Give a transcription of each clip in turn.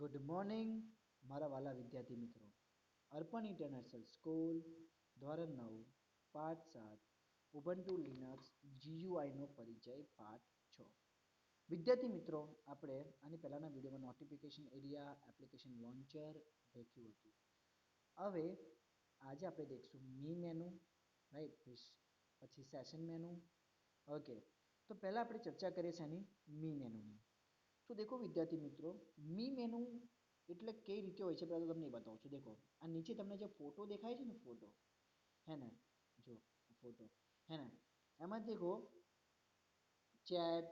Good morning મારા વાલા વિદ્યાર્થી મિત્રો. અર્પણ ઇન્ટરનેશનલ સ્કૂલ ધોરણ 9 પાઠ 7 ઉબુન્ટુ લિનક્સ GUIનો પરિચય પાઠ 6. વિદ્યાર્થી મિત્રો, આપણે આની પહેલાના વિડીયોમાં નોટિફિકેશન એરિયા એપ્લિકેશન લોન્ચર દેખ્યું હતું. હવે આજે આપણે દેખશું મી મેનુ, રાઈટ, પછી સેશન મેનુ. ઓકે, તો પહેલા આપણે ચર્ચા કરીએ છીએ મી મેનુની. તો દેખો વિદ્યાર્થી મિત્રો, મી મેનુ એટલે કઈ રીતે હોય છે પહેલાં તો તમને એ બતાવું છું. દેખો, આ નીચે તમને જે ફોટો દેખાય છે ને, ફોટો હે ને, જો ફોટો હે ને, એમાં દેખો ચેટ,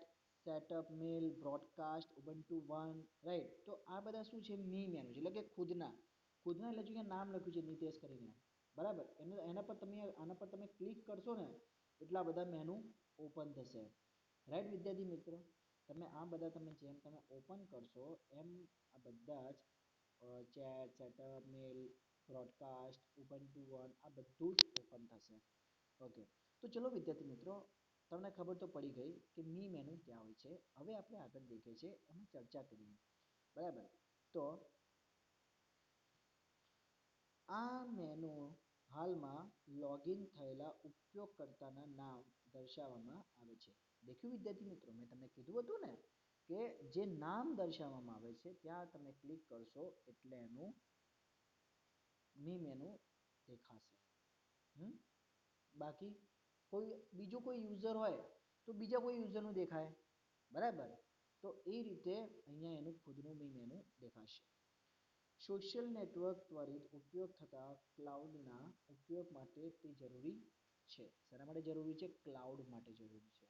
સેટઅપ, મેલ, બ્રોડકાસ્ટ, ઉબુન્ટુ વન, રાઈટ. તો આ બધા શું છે? મી મેનુ છે, એટલે કે ખુદના એટલે જો નામ લખ્યું છે નિતેશ કરીને, બરાબર. એના પર તમે આના પર તમે ક્લિક કરશો ને એટલા બધા મેનુ ઓપન થશે, રાઈટ વિદ્યાર્થી મિત્રો. તમે આ બધા જેમ તમે ઓપન કરશો એમ આ બધા જ ચેટ, સેટઅપ, મેલ, બ્રોડકાસ્ટ, ઉબુન્ટુ વન આ બધું જ ઓપન થશે. ઓકે, તો ચલો વિદ્યાર્થી મિત્રો, તમને ખબર તો પડી ગઈ કે મી મેનુ ક્યાં હોય છે. હવે આપણે આગળ દેખીએ છીએ એમાં ચર્ચા કરીએ, બરાબર. તો આ મેનુ હાલમાં લોગિન થયેલા ઉપયોગકર્તાના નામ દર્શાવવામાં આવે છે. દેખ્યું વિદ્યાર્થી મિત્રો, મેં તમને કીધું હતું ને કે જે નામ દર્શાવવામાં આવે છે ત્યાં તમે ક્લિક કરશો એટલે એનું મી મેનુ દેખાશે. બાકી બીજો કોઈ યુઝર હોય તો બીજા કોઈ યુઝરનું દેખાય, બરાબર. તો એ રીતે અહીંયા એનું ખુદનું મી મેનુ દેખાશે. સોશિયલ નેટવર્ક ત્વરિત ઉપયોગ થતા ક્લાઉડના ઉપયોગ માટે તે જરૂરી છે. શેના માટે જરૂરી છે? ક્લાઉડ માટે જરૂરી છે.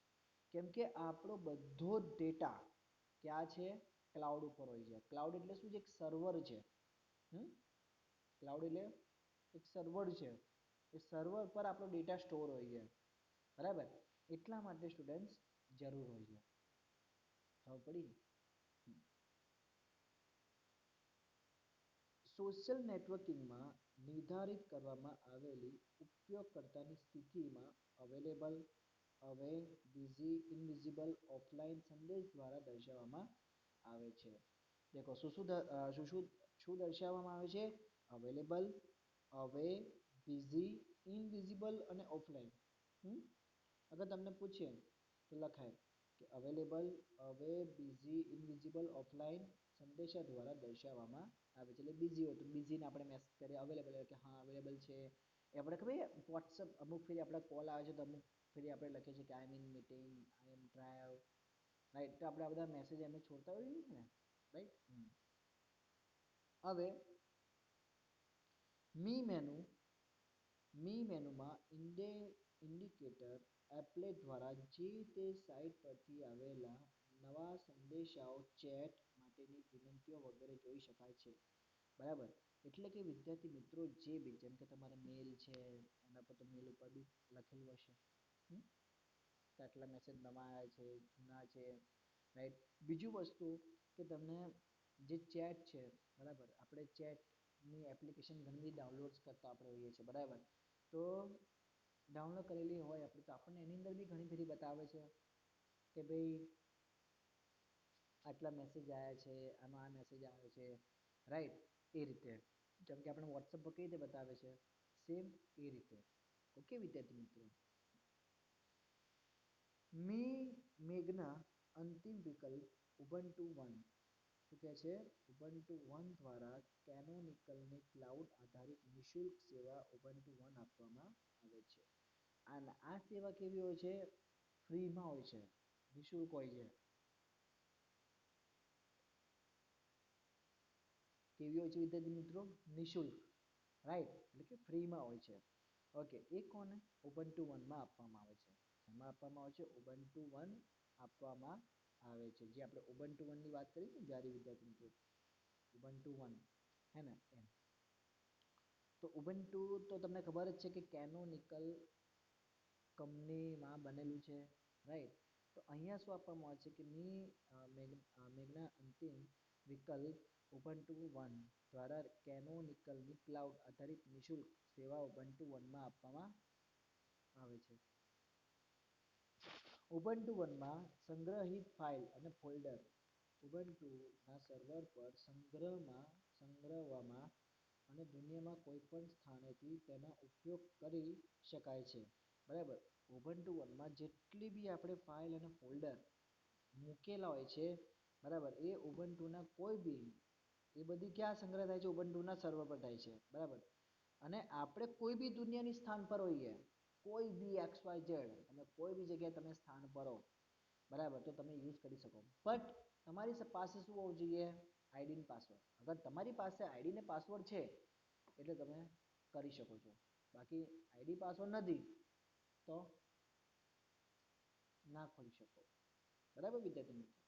કેમ કે આપણો બધો જ ડેટા ક્યાં છે? ક્લાઉડ ઉપર હોય છે. ક્લાઉડ એટલે શું છે? એક સર્વર છે. ક્લાઉડ એટલે એક સર્વર છે. એ સર્વર પર આપણો ડેટા સ્ટોર હોય છે, બરાબર. એટલા માટે સ્ટુડન્ટ્સ જરૂર હોય છે. ખબર પડી? સોશિયલ નેટવર્કિંગમાં નિર્ધારિત કરવામાં આવેલી ઉપયોગકર્તાની સ્થિતિમાં અવેલેબલ, અવે, બિઝી, ઇનવિઝિબલ, ઓફલાઈન સંદેશ દ્વારા દર્શાવવામાં આવે છે. દેખો શું દર્શાવવામાં આવે છે? અવેલેબલ, અવે, બિઝી, ઇનવિઝિબલ અને ઓફલાઈન. અગર તમને પૂછે તો લખાય કે અવેલેબલ, અવે, બિઝી, ઇનવિઝિબલ, ઓફલાઈન સંદેશા દ્વારા દર્શાવવામાં આવે છે. એટલે બિઝી હોય તો બિઝીને આપણે મેસેજ કરીએ, અવેલેબલ કે હા અવેલેબલ છે. એ આપણે ખબર વોટ્સઅપ અમુક ફેરી આપણા કોલ આવે છે તો અમુક ફેરી આપણે લખીએ છીએ કે I am in meeting, I am drive, right. તો આપણે આ બધા મેસેજ એમને છોડતા હોઈએ છીએ ને, રાઈટ. હવે મી મેનુમાં ઇન્ડિકેટર એપ્લેટ દ્વારા જે તે સાઇટ પરથી આવેલા નવા સંદેશાઓ, ચેટ માટેની વિનંતીઓ વગેરે જોઈ શકાય છે, બરાબર. એટલે કે વિદ્યાર્થી મિત્રો, જે બી જેમ કે તમારે મેલ છે એના પર તો મેલ ઉપર બી લખેલું હશે કે આટલા મેસેજ નવા આવ્યા છે, જૂના છે, રાઈટ. બીજું વસ્તુ કે તમને જે ચેટ છે, બરાબર, આપણે ચેટની એપ્લિકેશન ઘણી બધી ડાઉનલોડ કરતા આપણે હોઈએ છીએ, બરાબર. તો ડાઉનલોડ કરેલી હોય આપણે તો આપણને એની અંદર બી ઘણી બધી બતાવે છે કે ભાઈ આટલા મેસેજ આવ્યા છે, આમાં આ મેસેજ આવ્યો છે, રાઈટ. એ રીતે જેમ કે આપણે વોટ્સઅપ પર કઈ રીતે બતાવે છે, સેમ એ રીતે. ઓકે વિદ્યાર્થી મિત્રો, મેઘના અંતિમ વિકલ્પ ઉબુન્ટુ વન શું કહે છે? ઉબુન્ટુ વન દ્વારા કેનોનિકલની ક્લાઉડ આધારિત નિઃશુલ્ક સેવા ઉબુન્ટુ વન આપવામાં આવે છે. અને આ સેવા કેવી હોય છે? ફ્રીમાં હોય છે, નિઃશુલ્ક હોય છે. કેવી હોય છે વિદ્યાર્થી મિત્રો? નિઃશુલ્ક, રાઈટ, એટલે કે ફ્રીમાં હોય છે. ઓકે, એ કોને? ઉબુન્ટુ વનમાં આપવામાં આવે છે. એમાં આપવામાં આવે છે ઉબુન્ટુ વન આપવામાં આવે છે. જે આપણે ઉબુન્ટુ વનની વાત કરી ને જ્યારે વિદ્યાર્થી મિત્રો, ઉબુન્ટુ વન હે ને એમ. તો ઉબુન્ટુ તો તમને ખબર જ છે કે કેનોનિકલ કંપનીમાં બનેલું છે, રાઈટ. તો અહીંયા શું આપવામાં આવે છે કે મેઘના અંતિમ વિકલ્પ ઉબુન્ટુ વન દ્વારા કેનોનિકલની ક્લાઉડ આધારિત નિઃશુલ્ક સેવા ઉબુન્ટુ વનમાં આપવામાં આવે છે. ઉબુન્ટુ વનમાં સંગ્રહિત ફાઇલ અને ફોલ્ડર ઉબુન્ટુના સર્વર પર સંગ્રહવામાં અને દુનિયામાં કોઈ પણ સ્થાનેથી તેનો ઉપયોગ કરી શકાય છે. બરાબર. ઉબુન્ટુ વનમાં જેટલી બી આપણે ફાઇલ અને ફોલ્ડર મૂકેલા હોય છે, બરાબર, એ ઉબુન્ટુના કોઈ બી એ બધી ક્યાં સંગ્રહ થાય છે? ઉબુન્ટુના સર્વર પર થાય છે. બરાબર. અને આપણે કોઈ બી દુનિયાની સ્થાન પર હોઈએ, કોઈ બી XYZ, તમે કોઈ બી જગ્યાએ તમે સ્થાન પર હો, બરાબર, તો તમે યુઝ કરી શકો. બટ તમારી પાસે શું હોવું જોઈએ? આઈડી અને પાસવર્ડ. અગર તમારી પાસે આઈડી ને પાસવર્ડ છે એટલે તમે કરી શકો છો. બાકી આઈડી પાસવર્ડ નથી તો ના ખોલી શકો. બરાબર વિદ્યાર્થી મિત્રો?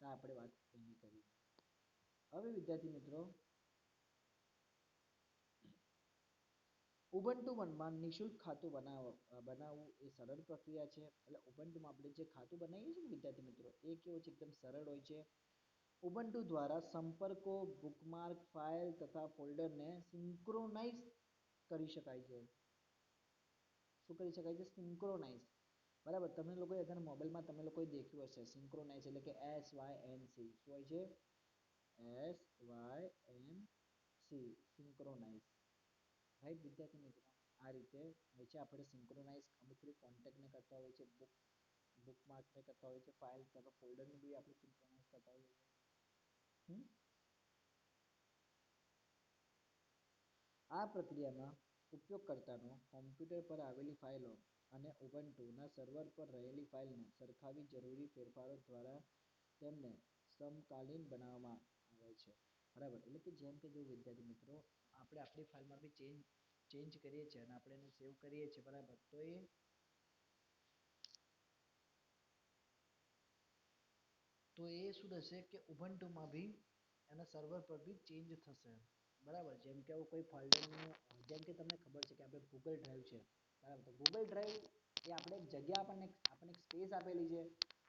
તો આપણે વાત એની કરી. હવે વિદ્યાર્થી મિત્રો, ઉબુન્ટુ વનમાં નિઃશુલ્ક ખાતું બનાવવું એ સરળ પ્રક્રિયા છે. એટલે ઉબુન્ટુમાં આપણે જે ખાતું બનાવીએ છીએ ને વિદ્યાર્થી મિત્રો, એ કેવું છે? એકદમ સરળ હોય છે. ઉબુન્ટુ દ્વારા સંપર્કો, બુકમાર્ક, ફાઇલ તથા ફોલ્ડરને સિંક્રોનાઇઝ કરી શકાય છે. શું કરી શકાય છે? સિંક્રોનાઇઝ. બરાબર. તમે લોકોએ અત્યારે મોબાઈલમાં તમે લોકોએ દેખ્યું હશે સિંક્રોનાઇઝ એટલે કે SYNC. શું હોય છે? SYNC, synchronise. રાઈટ વિદ્યાર્થી મિત્રો? આ રીતે હોય છે. આપણે સિંક્રોનાઇઝ અમુક કોન્ટેક્ટને કરતા હોય છે, બુકમાર્કને કરતા હોય છે, ફાઇલ તથા ફોલ્ડરને બી આપણે સિંક્રોનાઇઝ કરતા હોઈએ છીએ. આ પ્રક્રિયામાં ઉપયોગકર્તાનો કોમ્પ્યુટર પર આવેલી ફાઇલો અને ઉબુન્ટુના સર્વર પર રહેલી ફાઇલને સરખાવી જરૂરી ફેરફારો દ્વારા તેમને સમકાલીન બનાવવામાં આવે છે. બરાબર. એટલે કે જેમ કે જો વિદ્યાર્થી મિત્રો, આપણે આપણી ફાઇલમાં બી ચેન્જ કરીએ છીએ અને આપણે એને સેવ કરીએ છીએ, બરાબર, તો એ શું થશે કે ઉબુન્ટુમાં બી એના સર્વર પર બી ચેન્જ થશે. બરાબર. જેમ કે આવું કોઈ ફોલ્ડરનું, જેમ કે તમને ખબર છે કે આપણે ગૂગલ ડ્રાઈવ છે, બરાબર, તો ગૂગલ ડ્રાઈવ એ આપણે એક જગ્યા આપણને એક સ્પેસ આપેલી છે,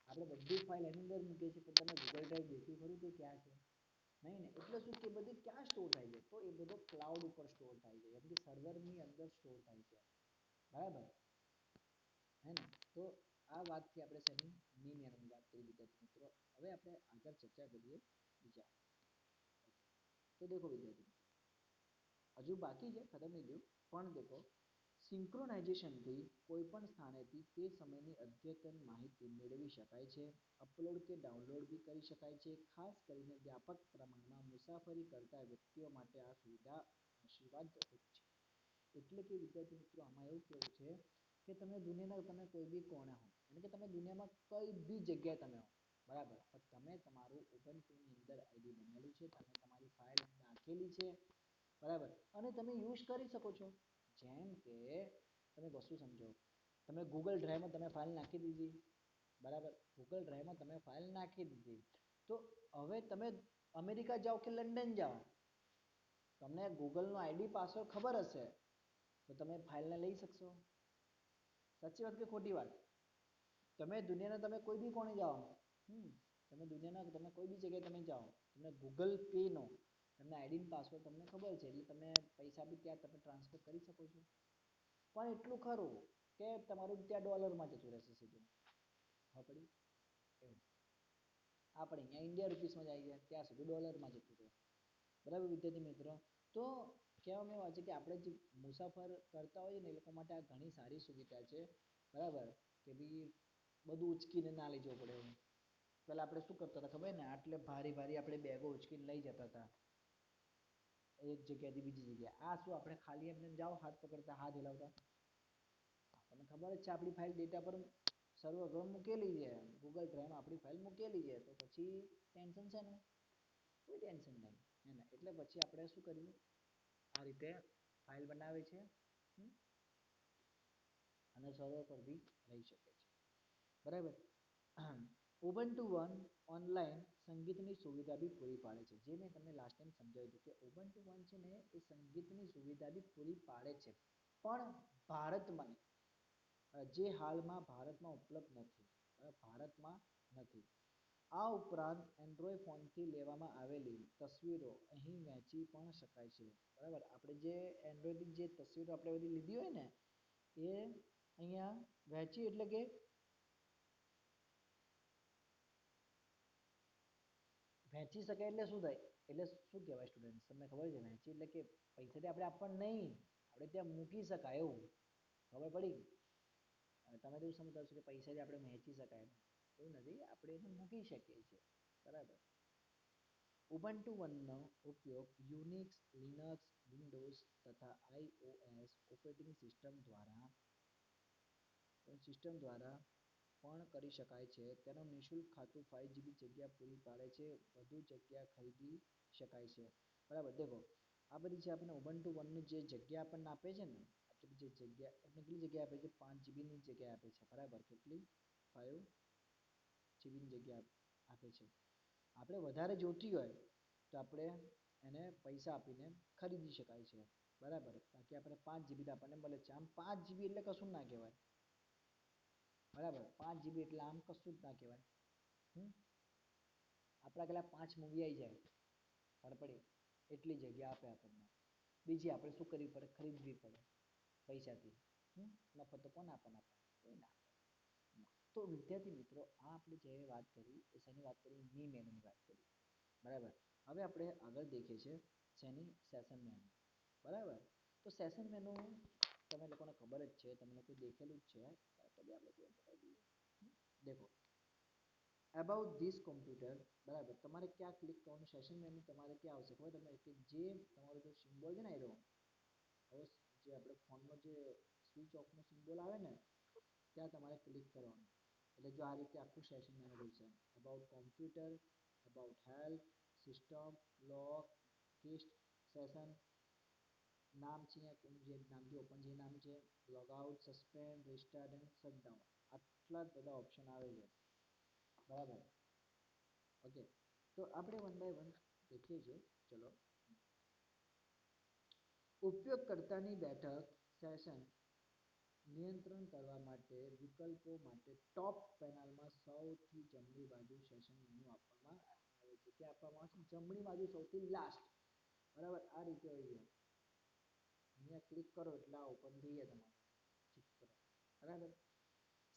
આપણે બધી ફાઇલ એની અંદર મૂકીએ છીએ, પણ તમે ગૂગલ ડ્રાઈવ દેખ્યું ખરું કે ક્યાં છે? નહીં ને. એટલે શું કે બધી ક્યાં સ્ટોર થાય છે? તો એ બધો ક્લાઉડ ઉપર સ્ટોર થાય છે, એમ કે સર્વરની અંદર સ્ટોર થાય છે. બરાબર. હે ને? તો આ વાતથી આપણે શેની નિયમની વાત કરી વિદ્યાર્થી મિત્રો. હવે આપણે આગળ ચર્ચા કરીએ બીજા. તો દેખો વિદ્યાર્થી મિત્રો, હજુ બાકી છે, ખતમ નહીં થયું, પણ દેખો સિંક્રોનાઇઝેશનથી કોઈ પણ સ્થાનેથી તે સમયની અદ્યતન માહિતી મેળવી શકાય છે. અપલોડ કે ડાઉનલોડ બી કરી શકાય છે. ખાસ કરીને વ્યાપક પ્રમાણમાં મુસાફરી કરતા વ્યક્તિઓ માટે આ સુવિધા આશીર્વાદરૂપ છે. એટલે કે વિદ્યાર્થી મિત્રો, આમાં એવું કેવું છે કે તમે દુનિયાના તમે કોઈ બી કોણે હો, એટલે કે તમે દુનિયામાં કઈ બી જગ્યાએ તમે હો, બરાબર, પણ તમે તમારું ઉબુન્ટુની અંદર આઈડી બનેલું છે, તમે તમારી ફાઇલ નાખેલી છે, બરાબર, અને તમે યુઝ કરી શકો છો. જેમ કે તમે વસ્તુ સમજો, તમે ગૂગલ ડ્રાઈવમાં તમે ફાઇલ નાખી દીધી, બરાબર, ગૂગલ ડ્રાઈવમાં તમે ફાઇલ નાખી દીધી, તો હવે તમે અમેરિકા જાઓ કે લંડન જાઓ, તમને ગૂગલનો આઈડી પાસવર્ડ ખબર હશે તો તમે ફાઇલને લઈ શકશો. સાચી વાત કે ખોટી વાત? તમે દુનિયાના તમે કોઈ બી કોણે જાઓ, તમે દુનિયાના તમે કોઈ બી જગ્યાએ તમે જાઓ, તમને ગૂગલ પે નો તમને આઈડી પાસવર્ડ તમને ખબર છે, એટલે તમે પૈસા બી ત્યાં તમે ટ્રાન્સફર કરી શકો છો. પણ એટલું ખરું કે તમારું ત્યાં ડોલરમાં જતું રહેશે સીધું. ખબર પડી? એવું. આપણે અહીંયા ઇન્ડિયા રૂપીસમાં જાય છે, ત્યાં સુધી ડોલરમાં જતું રહે. બરાબર વિદ્યાર્થી મિત્રો? તો કહેવામાં એવા છે કે આપણે જે મુસાફર કરતા હોઈએ ને એ લોકો માટે આ ઘણી સારી સુવિધા છે. બરાબર, કે ભાઈ બધું ઉચકીને ના લઈ જવું પડે. પેલા આપણે શું કરતા હતા ખબર ને? આટલે ભારી ભારી આપણે બેગો ઉચકીને લઈ જતા હતા એક જગ્યાથી બીજી જગ્યાએ. આ શું આપણે ખાલી એમને જાઓ હાથ પકડતા, હાથ હિલાવતા, આપણને ખબર જ છે આપણી ફાઇલ ડેટા પર સર્વર પર મૂકેલી છે, ગૂગલ ડ્રાઈવમાં આપણી ફાઇલ મૂકેલી છે, તો પછી ટેન્શન છે ને? કોઈ ટેન્શન નહીં. એને એટલે પછી આપણે શું કર્યું? આ રીતે ફાઇલ બનાવે છે અને સર્વર પર બી રહી શકે છે. બરાબર. ઉબુન્ટુ વન ઓનલાઈન સંગીતની સુવિધા બી પૂરી પાડે છે. જે મેં તમને લાસ્ટ ટાઈમ સમજાવ્યું હતું કે ઉબુન્ટુ વન છે ને એ સંગીતની સુવિધા બી પૂરી પાડે છે, પણ ભારતમાં નહીં. જે હાલમાં ભારતમાં ઉપલબ્ધ નથી. ભારતમાં નથી. આ ઉપરાંત એન્ડ્રોઈડ ફોનથી લેવામાં આવેલી તસવીરો અહીં વહેંચી પણ શકાય છે. બરાબર, આપણે જે એન્ડ્રોઈડની જે તસવીરો આપણે બધી લીધી હોય ને એ અહીંયા વહેંચી એટલે કે વહેંચી શકાય એટલે શું થાય? એટલે શું કહેવાય સ્ટુડન્ટ? તમને ખબર છે વહેંચી એટલે કે પૈસાથી આપણે આપવાનું નહીં, આપણે ત્યાં મૂકી શકાય એવું. ખબર પડી? તમે તો એવું સમજતા હશો કે પૈસાથી આપણે વહેંચી શકાય, એવું નથી, આપણે એને મૂકી શકીએ છીએ. બરાબર. ઉબુન્ટુ વનનો ઉપયોગ યુનિક્સ, લિનક્સ, વિન્ડોઝ તથા આઈઓએસ ઓપરેટિંગ સિસ્ટમ દ્વારા પણ કરી શકાય છે. તેનું નિઃશુલ્ક ખાતું 5 GB જગ્યા પૂરી પાડે છે. વધુ જગ્યા ખરીદી શકાય છે. બરાબર. દેખો આ બધી જે આપણને ઉબુન્ટુ વનની જે જગ્યા આપણને આપે છે ને, આટલી બધી જગ્યા આપણને કેટલી જગ્યા આપે છે? 5 GB ની જગ્યા આપે છે. બરાબર. કેટલી? 5 GB ની જગ્યા આપે છે. આપણે વધારે જોતી હોય તો આપણે એને પૈસા આપીને ખરીદી શકાય છે. બરાબર. બાકી આપણે 5 GB આપણને મળે છે. આમ 5 GB એટલે કશું ના કહેવાય. બરાબર. 5 GB એટલે આમ કશું જ ના કહેવાય. આપણા કેટલા 5 મૂવી આવી જાય, ખબર પડી? એટલી જગ્યા આપે આપણને. બીજી આપણે શું કરવી પડે? ખરીદવી પડે પૈસાથી. મફત તો કોણ આપણને આપે? કોઈ ના આપે. તો વિદ્યાર્થી મિત્રો, આ આપણે જે વાત કરી એ શેની વાત કરી? મી મેનુની વાત કરી. બરાબર. હવે આપણે આગળ દેખીએ છીએ શેની? Session menu. બરાબર. તો સેશન મેનુ તમે લોકોને ખબર જ છે, તમે લોકો દેખેલું જ છે. તો બી આપણે જોઈને બતાવી દઈએ. દેખો અબાઉટ ધીસ કોમ્પ્યુટર. બરાબર. તમારે ક્યાં ક્લિક કરવાનું? સેશન મેનુ તમારે ક્યાં આવશે ખબર તમને? કે જે તમારો જે સિમ્બોલ છે ને એનો, હવે જે આપણે ફોનમાં જે સ્વિચ ઓફનો સિમ્બોલ આવે ને, ત્યાં તમારે ક્લિક કરવાનું. એટલે જો આ રીતે આખું સેશન મેનુ ખુલશે. About computer, about help, system, log, guest session, નામ છે જે નામથી ઓપન જે નામ છે, log out, suspend, restart and shutdown. આટલા જ બધા ઓપ્શન આવે છે. બરાબર. ઓકે. તો આપણે વન બાય વન દેખીએ છીએ. ચલો. ઉપયોગકર્તાની બેઠક સેશન નિયંત્રણ કરવા માટે વિકલ્પો માટે ટોપ પેનલમાં સૌથી જમણી બાજુ સેશન મેનુ આપવામાં આવે છે. ક્યાં આપવામાં આવે છે? જમણી બાજુ સૌથી લાસ્ટ. બરાબર. આ રીતે હોય છે. અહીંયા ક્લિક કરો એટલે આ ઓપન થઈ જાય તમારું ચિત્ર. બરાબર.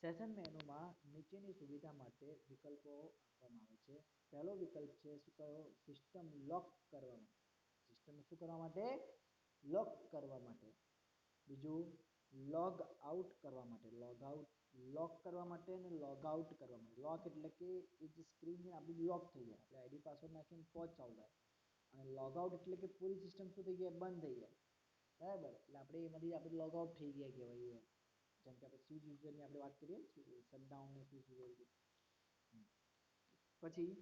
સેશન મેનુમાં નીચેની સુવિધા માટે વિકલ્પો આપવામાં આવે છે. પહેલો વિકલ્પ છે શું કયો? સિસ્ટમ લોક કરવા માટે. સિસ્ટમ શું કરવા માટે? લોક કરવા માટે. બીજું લોગ આઉટ કરવા માટે. લોક કરવા માટે અને લોગ આઉટ કરવા માટે. લોક એટલે કે એ જે સ્ક્રીન છે આપણી લોક થઈ જાય, આપણે આઈડી પાસવર્ડ નાખીને તો જ ચાલુ થાય. અને લોગ આઉટ એટલે કે પૂરી સિસ્ટમ શું થઈ જાય? બંધ થઈ જાય. બરાબર. એટલે આપણે એમાંથી આપણે લોગ આઉટ થઈ ગયા કહેવાય. જેમ કે આપણે સ્વિચ યુઝરની આપણે વાત કરીએ, શટડાઉન ને સ્વિચ યુઝર. પછી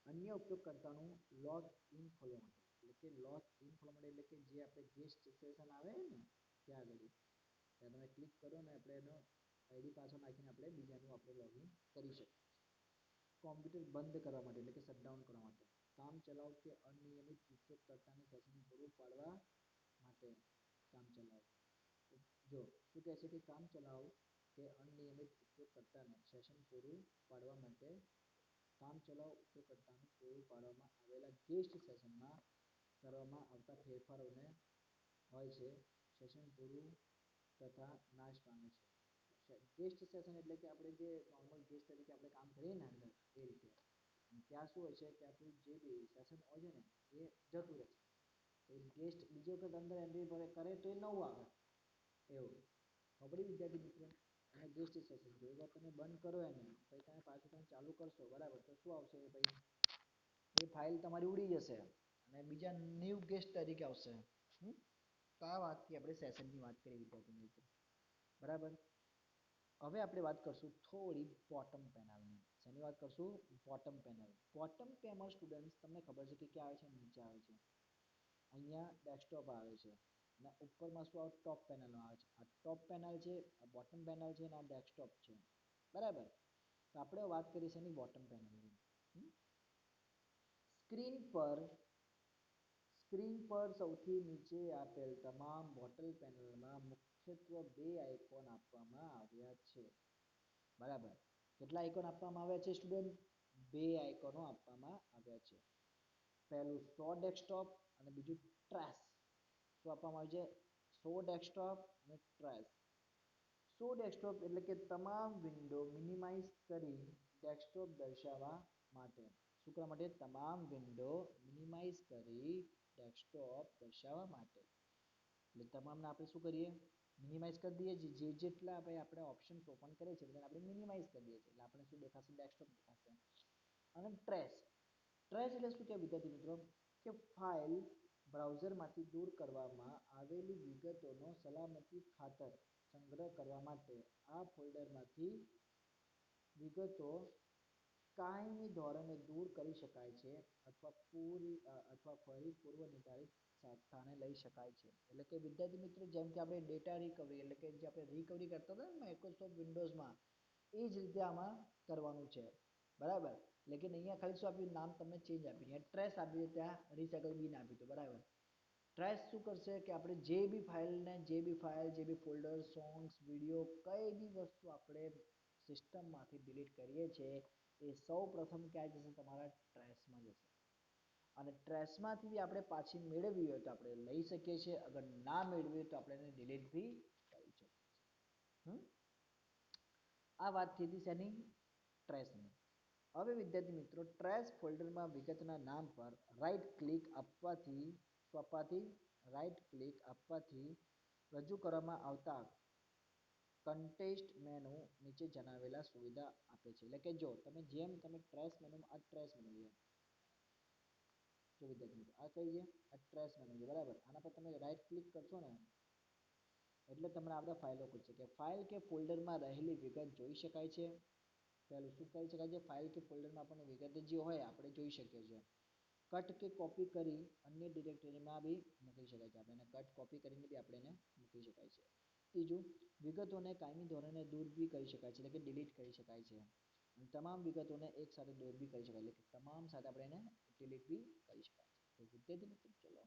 અન્ય ઉપયોગકર્તાનું લોગ ઇન ખોલવા માટે. એટલે કે લોગ ઇન ખોલવા માટે એટલે કે જે આપણે ગેસ્ટ સેશન આવે ને ત્યાં આગળ ત્યાં તમે ક્લિક કરો ને આપણે એનો આઈડી પાસવર્ડ નાખીને આપણે બીજાનું આપણે લોગિન કરી શકીએ. કોમ્પ્યુટર બંધ કરવા માટે એટલે કે શટડાઉન કરવા માટે. કામ ચલાવ કે અનિયમિત ઉપયોગકર્તાને સેશન પૂરું પાડવા માટે. કામ ચલાવ. જો શું કહે છે કે કામ ચલાવ કે અનિયમિત ઉપયોગકર્તાને સેશન પૂરું પાડવા માટે કામ ચલાવ ઉપયોગકર્તાનું પૂરું પાડવામાં આવેલા ગેસ્ટ સેશનમાં કરવામાં આવતા ફેરફારોને હોય છે સેશન પૂરું તથા નાશ પામે છે. ગેસ્ટ સેશન એટલે કે આપણે જે નોર્મલ ગેસ્ટ તરીકે આપણે કામ કરીએ ને અંદર એ રીતે. અને ત્યાં શું હોય છે કે આપણું જે બી સેશન હોય છે ને એ જતું રહે છે. તો ગેસ્ટ બીજી વખત અંદર એન્ટ્રી કરે તો એ નવું આવે એવું. ખબર પડી વિદ્યાર્થી મિત્રો? અને ગેસ્ટ સેશન જો એક વાર તમે બંધ કરો એને પછી તમે પાછું તમે ચાલુ કરશો બરાબર, તો શું આવશે ભાઈ? એ ફાઇલ તમારી ઉડી જશે અને બીજા ન્યૂ ગેસ્ટ તરીકે આવશે. તો આ વાતથી આપણે સેશનની વાત કરી વિદ્યાર્થી મિત્રો. બરાબર. હવે આપણે વાત કરશું થોડી બોટમ પેનલની. શેની વાત કરશું? Bottom panel. Bottom panel students તમને ખબર છે કે ક્યાં આવે છે? નીચે આવે છે. અહીંયા ડેસ્કટોપ આવે છે અને ઉપરમાં શું આવે? ટોપ પેનલ આવે છે. આ ટોપ પેનલ છે, આ બોટમ પેનલ છે અને આ ડેસ્કટોપ છે. બરાબર. તો આપણે વાત કરીશું એની બોટમ પેનલની. સ્ક્રીન પર સૌથી નીચે આપેલ તમામ બોટલ પેનલમાં મુખ્યત્વે બે આઇકોન આપવામાં આવ્યા છે. બરાબર. કેટલા આઇકોન આપવામાં આવ્યા છે સ્ટુડન્ટ? બે આઇકોનો આપવામાં આવ્યા છે. પહેલું શો ડેસ્કટોપ અને બીજું ટ્રેશ. શું આપવામાં આવ્યું છે? શો ડેસ્કટોપ અને ટ્રેશ. શો ડેસ્કટોપ એટલે કે તમામ વિન્ડો મિનિમાઇઝ કરી ડેસ્કટોપ દર્શાવવા માટે. શું કરવા માટે? તમામ વિન્ડો મિનિમાઇઝ કરી ડેસ્કટોપ દર્શાવવા માટે. એટલે તમામને આપણે શું કરીએ? મિનિમાઇઝ કરી દઈએ છીએ. જે જેટલા આપણે ઓપ્શન ઓપન કરીએ છીએ બધાને આપણે મિનિમાઇઝ કરી દઈએ છીએ. એટલે આપણે શું દેખાશે? ડેસ્કટોપ દેખાશે. અને ટ્રેશ ટ્રેશ એટલે શું કે વિદ્યાર્થી મિત્રો? કે ફાઇલ બ્રાઉઝરમાંથી દૂર કરવામાં આવેલી વિગતોનો સલામતી ખાતર સંગ્રહ કરવા માટે આ ફોલ્ડરમાંથી વિગતો કાયમી ધોરણે દૂર કરી શકાય છે અથવા ફરી પૂર્વ નિર્ધારિત સ્થાને લઈ શકાય છે. એટલે કે વિદ્યાર્થી મિત્રો, જેમ કે આપણે ડેટા રિકવરી એટલે કે જે આપણે રિકવરી કરતા હતા ને માઇક્રોસોફ્ટ વિન્ડોઝમાં, એ જ રીતે આમાં કરવાનું છે. બરાબર. લેકિન અહીંયા ખાલી શું આપ્યું? નામ તમને ચેન્જ આપ્યું. અહીંયા ટ્રેશ આપ્યું, ત્યાં રિસાયકલ બિન આપ્યું હતું. બરાબર. ટ્રેશ શું કરશે કે આપણે જે બી ફાઇલ, જે બી ફોલ્ડર, સોંગ્સ, વિડીયો, કઈ બી વસ્તુ આપણે સિસ્ટમમાંથી ડિલીટ કરીએ છીએ, એ સૌ પ્રથમ ક્યાં જશે? તમારા ટ્રેશમાં જશે. અને ટ્રેશમાંથી બી આપણે પાછી મેળવવી હોય તો આપણે લઈ શકીએ છીએ. અગર ના મેળવી હોય તો આપણે એને ડિલીટ બી કરી શકીએ છીએ. આ વાત થઈ હતી શેની? ટ્રેશની. હવે વિદ્યાર્થી મિત્રો, ટ્રેશ ફોલ્ડરમાં વિગતના નામ પર રાઈટ ક્લિક આપવાથી રજૂ કરવામાં આવતા કન્ટેક્સ્ટ મેનુ નીચે જણાવેલા સુવિધા આપે છે. એટલે કે જો તમે ટ્રેશ મેનુમાં આ ટ્રેશ મેનુ છે. જો વિદ્યાર્થી મિત્રો, આ કઈ છે? આ ટ્રેશ મેનુ છે. બરાબર. આના પર તમે રાઈટ ક્લિક કરશો ને એટલે તમને આ બધા ફાઇલો ખુલશે. કે ફાઇલ કે ફોલ્ડરમાં રહેલી વિગત જોઈ શકાય છે. પહેલું શું કરી શકાય છે? ફાઇલ કે ફોલ્ડરમાં આપણને વિગત જે હોય આપણે જોઈ શકીએ છીએ. કટ કે કોપી કરી અન્ય ડિરેક્ટરીમાં બી મૂકી શકાય છે. આપણે એને કટ કોપી કરીને બી આપણે એને મૂકી શકાય છે. ત્રીજું, વિગતોને કાયમી ધોરણે દૂર બી કરી શકાય છે. એટલે કે ડિલીટ કરી શકાય છે. અને તમામ વિગતોને એક સાથે દૂર બી કરી શકાય. એટલે કે તમામ સાથે આપણે એને ડિલીટ બી કરી શકાય છે. તો વિદ્યાર્થી મિત્રો, ચલો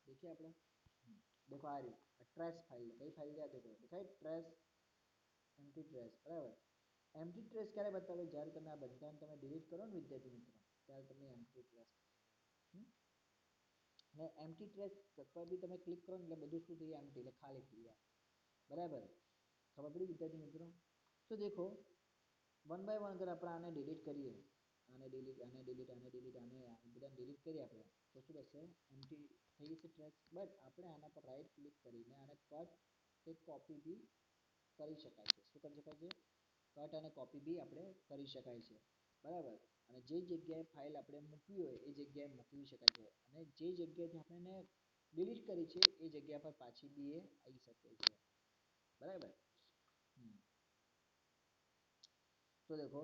देखिए આપણે देखो आ रही ट्रेश फाइल कई फाइल याद देखो दिखाई ट्रेश एम्प्टी ट्रेश बराबर एम्प्टी ट्रेश ક્યારે બતાવે? જ્યારે તમે આ બધાને તમે ડિલીટ કરો ને વિદ્યાર્થી મિત્રો, ત્યારે તમને એમ્પ્ટી ટ્રેશ અને એમ્પ્ટી ટ્રેશ પર બી તમે ક્લિક કરો ને એટલે બધું શું થઈ જાય? એમ્પ્ટી, એટલે ખાલી થઈ જાય. બરાબર. ખબર પડી વિદ્યાર્થી મિત્રો? તો દેખો વન બાય વન અગર આપણે આને ડિલીટ કરીએ, આને બધા ડિલીટ કરીએ આપણે, તો શું થશે? એમ્પ્ટી થઈ જશે ટ્રેશ. બટ આપણે આના પર રાઈટ ક્લિક કરીને આને કટ કે કોપી બી કરી શકાય છે. શું કરી શકાય છે? કટ અને કોપી બી આપણે કરી શકાય છે. બરાબર. અને જે જગ્યાએ ફાઇલ આપણે મૂકવી હોય એ જગ્યાએ મૂકવી શકાય છે. અને જે જગ્યાએથી આપણે એને ડિલીટ કરી છે એ જગ્યા પર પાછી બી એ આવી શકે છે. બરાબર. તો દેખો,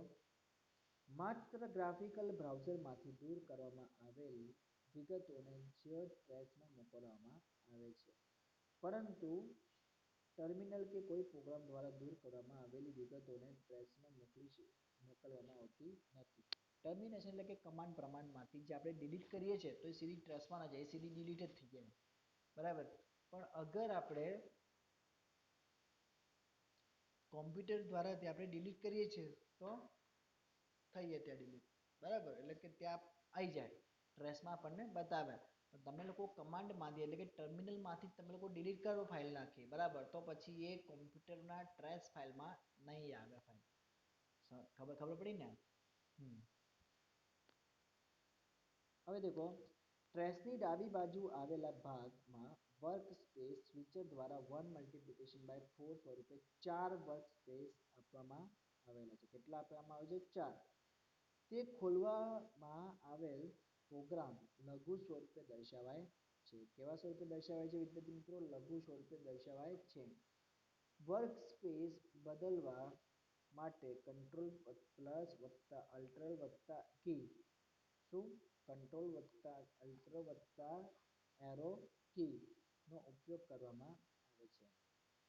માત્ર ગ્રાફિકલ બ્રાઉઝરમાંથી દૂર કરવામાં આવેલ વિગતોને જ ટ્રેશમાં મોકલવામાં આવે છે. પરંતુ ટર્મિનલ કે કોઈ પ્રોગ્રામ દ્વારા દૂર કરવામાં આવેલી વિગતોને ટ્રેશમાં મોકલવામાં આવતી નથી. ટર્મિનેશન એટલે કે કમાન્ડ પ્રમાણમાંથી જે આપણે ડિલીટ કરીએ છીએ તો એ સીધી ટ્રેશમાં ના જાય, એ સીધી ડિલીટ જ થઈ જાય. બરાબર. પણ અગર આપણે કોમ્પ્યુટર દ્વારા તે આપણે ડિલીટ કરીએ છીએ તો થઈ જાય ત્યાં ડિલીટ. બરાબર. એટલે કે ત્યાં આવી જાય, ટ્રેશમાં આપણને બતાવે. તમે લોકો કમાન્ડમાંથી એટલે કે ટર્મિનલમાંથી તમે લોકો ડિલીટ કરો ફાઇલ નાખી, બરાબર, તો પછી એ કોમ્પ્યુટરના ટ્રેશ ફાઇલમાં નહીં આવે ફાઇલ. ખબર પડી ને? હવે દેખો, ટ્રેશની ડાબી બાજુ આવેલા ભાગમાં વર્ક સ્પેસ સ્વિચર દ્વારા 1 મલ્ટીપ્લિકેશન બાય 4 સ્વરૂપે 4 વર્ક સ્પેસ આપવામાં આવેલા છે. કેટલા આપવામાં આવે છે? 4. તે ખોલવામાં આવેલ પ્રોગ્રામ લઘુ સ્વરૂપે દર્શાવાય છે. કેવા સ્વરૂપે દર્શાવાય છે વિદ્યાર્થી મિત્રો? લઘુ સ્વરૂપે દર્શાવાય છે. વર્ક સ્પેસ બદલવા માટે કંટ્રોલ પ્લસ વત્તા અલ્ટર વત્તા કી, શું? કંટ્રોલ વત્તા અલ્ટર વત્તા એરો કી નો ઉપયોગ કરવામાં આવે છે.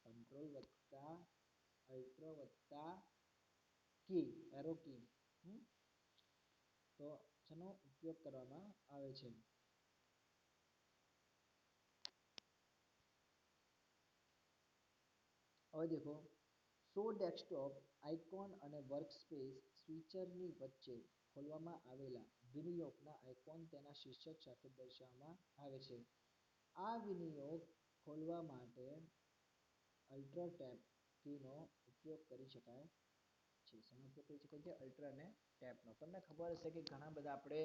કંટ્રોલ વત્તા અલ્ટર વત્તા કી, એરો કી, તો જેનો ઉપયોગ કરવામાં આવે છે. હવે દેખો, શો ડેસ્કટોપ આઇકોન અને વર્કસ્પેસ સ્વિચરની વચ્ચે ખોલવામાં આવેલા વિનિયોગના આઇકોન તેના શીર્ષક સાથે દર્શાવવામાં આવે છે. આ વિનિયોગ ખોલવા માટે અલ્ટર ટેબ કીનો ઉપયોગ કરી શકાય છે. છે. શેનો ઉપયોગ કરી શકો છો? અલ્ટર અને ટેબનો. તમને ખબર હશે કે ઘણા બધા આપણે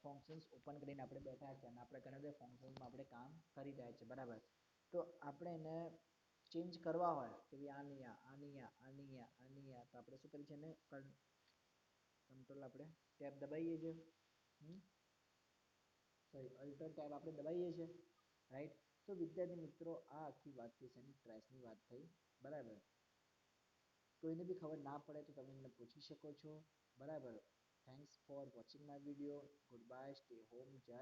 ફંક્શન્સ ઓપન કરીને આપણે બેઠા છે અને આપણે ઘણા બધા ફંક્શન્સમાં આપણે કામ કરી રહ્યા છે, બરાબર. તો આપણે એને ચેન્જ કરવા હોય કે ભાઈ આની તો આપણે શું કરીએ છીએ એને કંટ્રોલ આપણે ટેબ દબાવીએ છીએ, સોરી અલ્ટર ટેબ આપણે દબાવીએ છીએ, રાઈટ. તો વિદ્યાર્થી મિત્રો આ આખી વાત થઈ છે ટ્રેસની વાત થઈ, બરાબર. કોઈને બી ખબર ના પડે તો તમે મને પૂછી શકો છો, બરાબર. Thanks for watching my video. Good bye, stay home, જય